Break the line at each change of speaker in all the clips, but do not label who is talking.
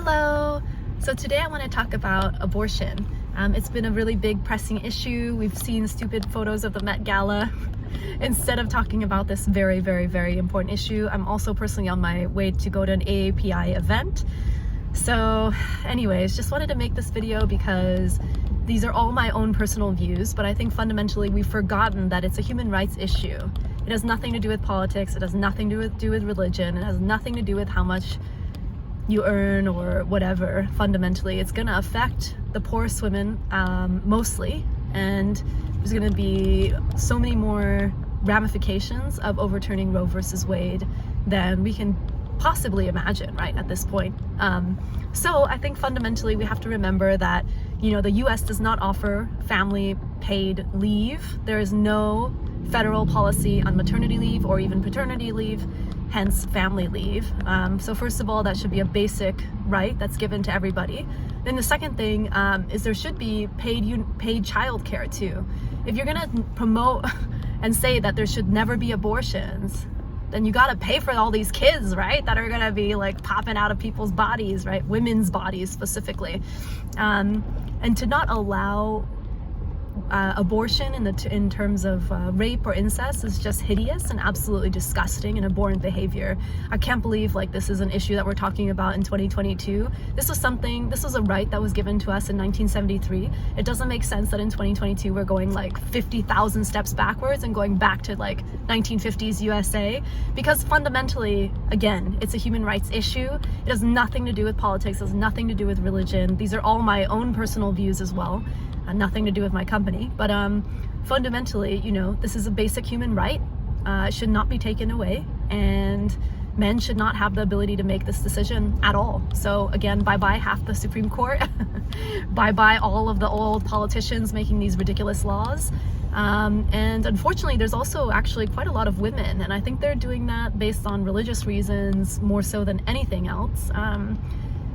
Hello! So today I want to talk about abortion. It's been a really big pressing issue. We've seen stupid photos of the Met Gala. Instead of talking about this very, very, very important issue, I'm also personally on my way to go to an AAPI event. So anyways, just wanted to make this video because these are all my own personal views, but I think fundamentally we've forgotten that it's a human rights issue. It has nothing to do with politics, it has nothing to do with religion, it has nothing to do with how much you earn or whatever. Fundamentally, it's going to affect the poorest women mostly, and there's going to be so many more ramifications of overturning Roe versus Wade than we can possibly imagine right at this point. So I think fundamentally we have to remember that, you know, the US does not offer family paid leave. There is no federal policy on maternity leave or even paternity leave, hence family leave. So first of all, that should be a basic right that's given to everybody. Then the second thing is there should be paid childcare too. If you're gonna promote and say that there should never be abortions, then you gotta pay for all these kids, right? That are gonna be like popping out of people's bodies, right? Women's bodies specifically. And to not allow abortion in terms of rape or incest is just hideous and absolutely disgusting and abhorrent behavior. I can't believe like this is an issue that we're talking about in 2022. This was a right that was given to us in 1973. It doesn't make sense that in 2022 we're going like 50,000 steps backwards and going back to like 1950s USA, because fundamentally, again, it's a human rights issue. It has nothing to do with politics, it has nothing to do with religion. These are all my own personal views as well. Nothing to do with my company, but fundamentally, you know, this is a basic human right. It should not be taken away, and men should not have the ability to make this decision at all. So again, bye-bye half the Supreme Court, bye-bye all of the old politicians making these ridiculous laws. And unfortunately, there's also actually quite a lot of women, and I think they're doing that based on religious reasons more so than anything else.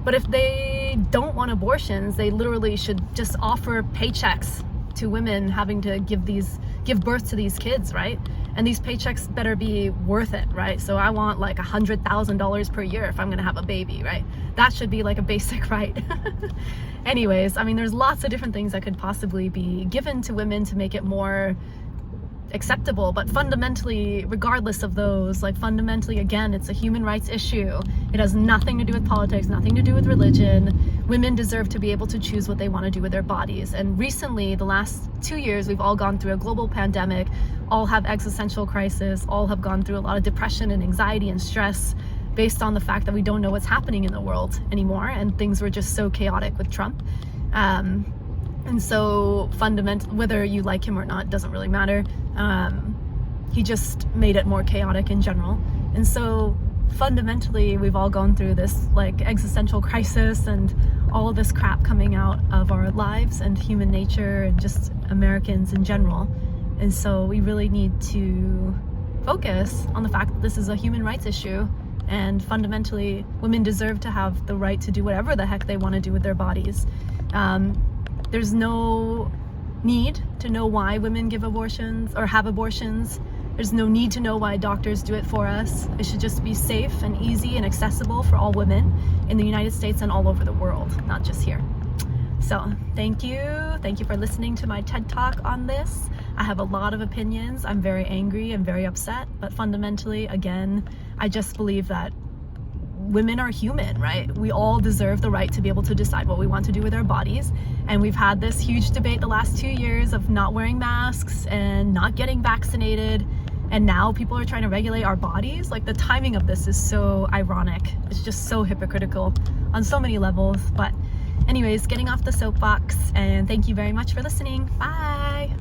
But if they don't want abortions, they literally should just offer paychecks to women having to give birth to these kids, right? And these paychecks better be worth it, right? So I want like $100,000 per year if I'm gonna have a baby, right? That should be like a basic right. Anyways, I mean, there's lots of different things that could possibly be given to women to make it more acceptable, but fundamentally, regardless of those, like fundamentally, again, it's a human rights issue. It has nothing to do with politics, nothing to do with religion. Women deserve to be able to choose what they want to do with their bodies. And recently, the last 2 years, we've all gone through a global pandemic, all have existential crisis, all have gone through a lot of depression and anxiety and stress based on the fact that we don't know what's happening in the world anymore, and things were just so chaotic with Trump. And so whether you like him or not doesn't really matter. He just made it more chaotic in general. And so fundamentally, we've all gone through this like existential crisis and all of this crap coming out of our lives and human nature and just Americans in general. And so we really need to focus on the fact that this is a human rights issue, and fundamentally women deserve to have the right to do whatever the heck they want to do with their bodies. There's no need to know why women give abortions or have abortions. There's no need to know why doctors do it for us. It should just be safe and easy and accessible for all women in the United States and all over the world, not just here. So thank you for listening to my TED Talk on this. I have a lot of opinions. I'm very angry and very upset, but fundamentally, again, I just believe that women are human, right? We all deserve the right to be able to decide what we want to do with our bodies. And we've had this huge debate the last 2 years of not wearing masks and not getting vaccinated. And now people are trying to regulate our bodies. Like, the timing of this is so ironic. It's just so hypocritical on so many levels. But anyways, getting off the soapbox, and thank you very much for listening. Bye.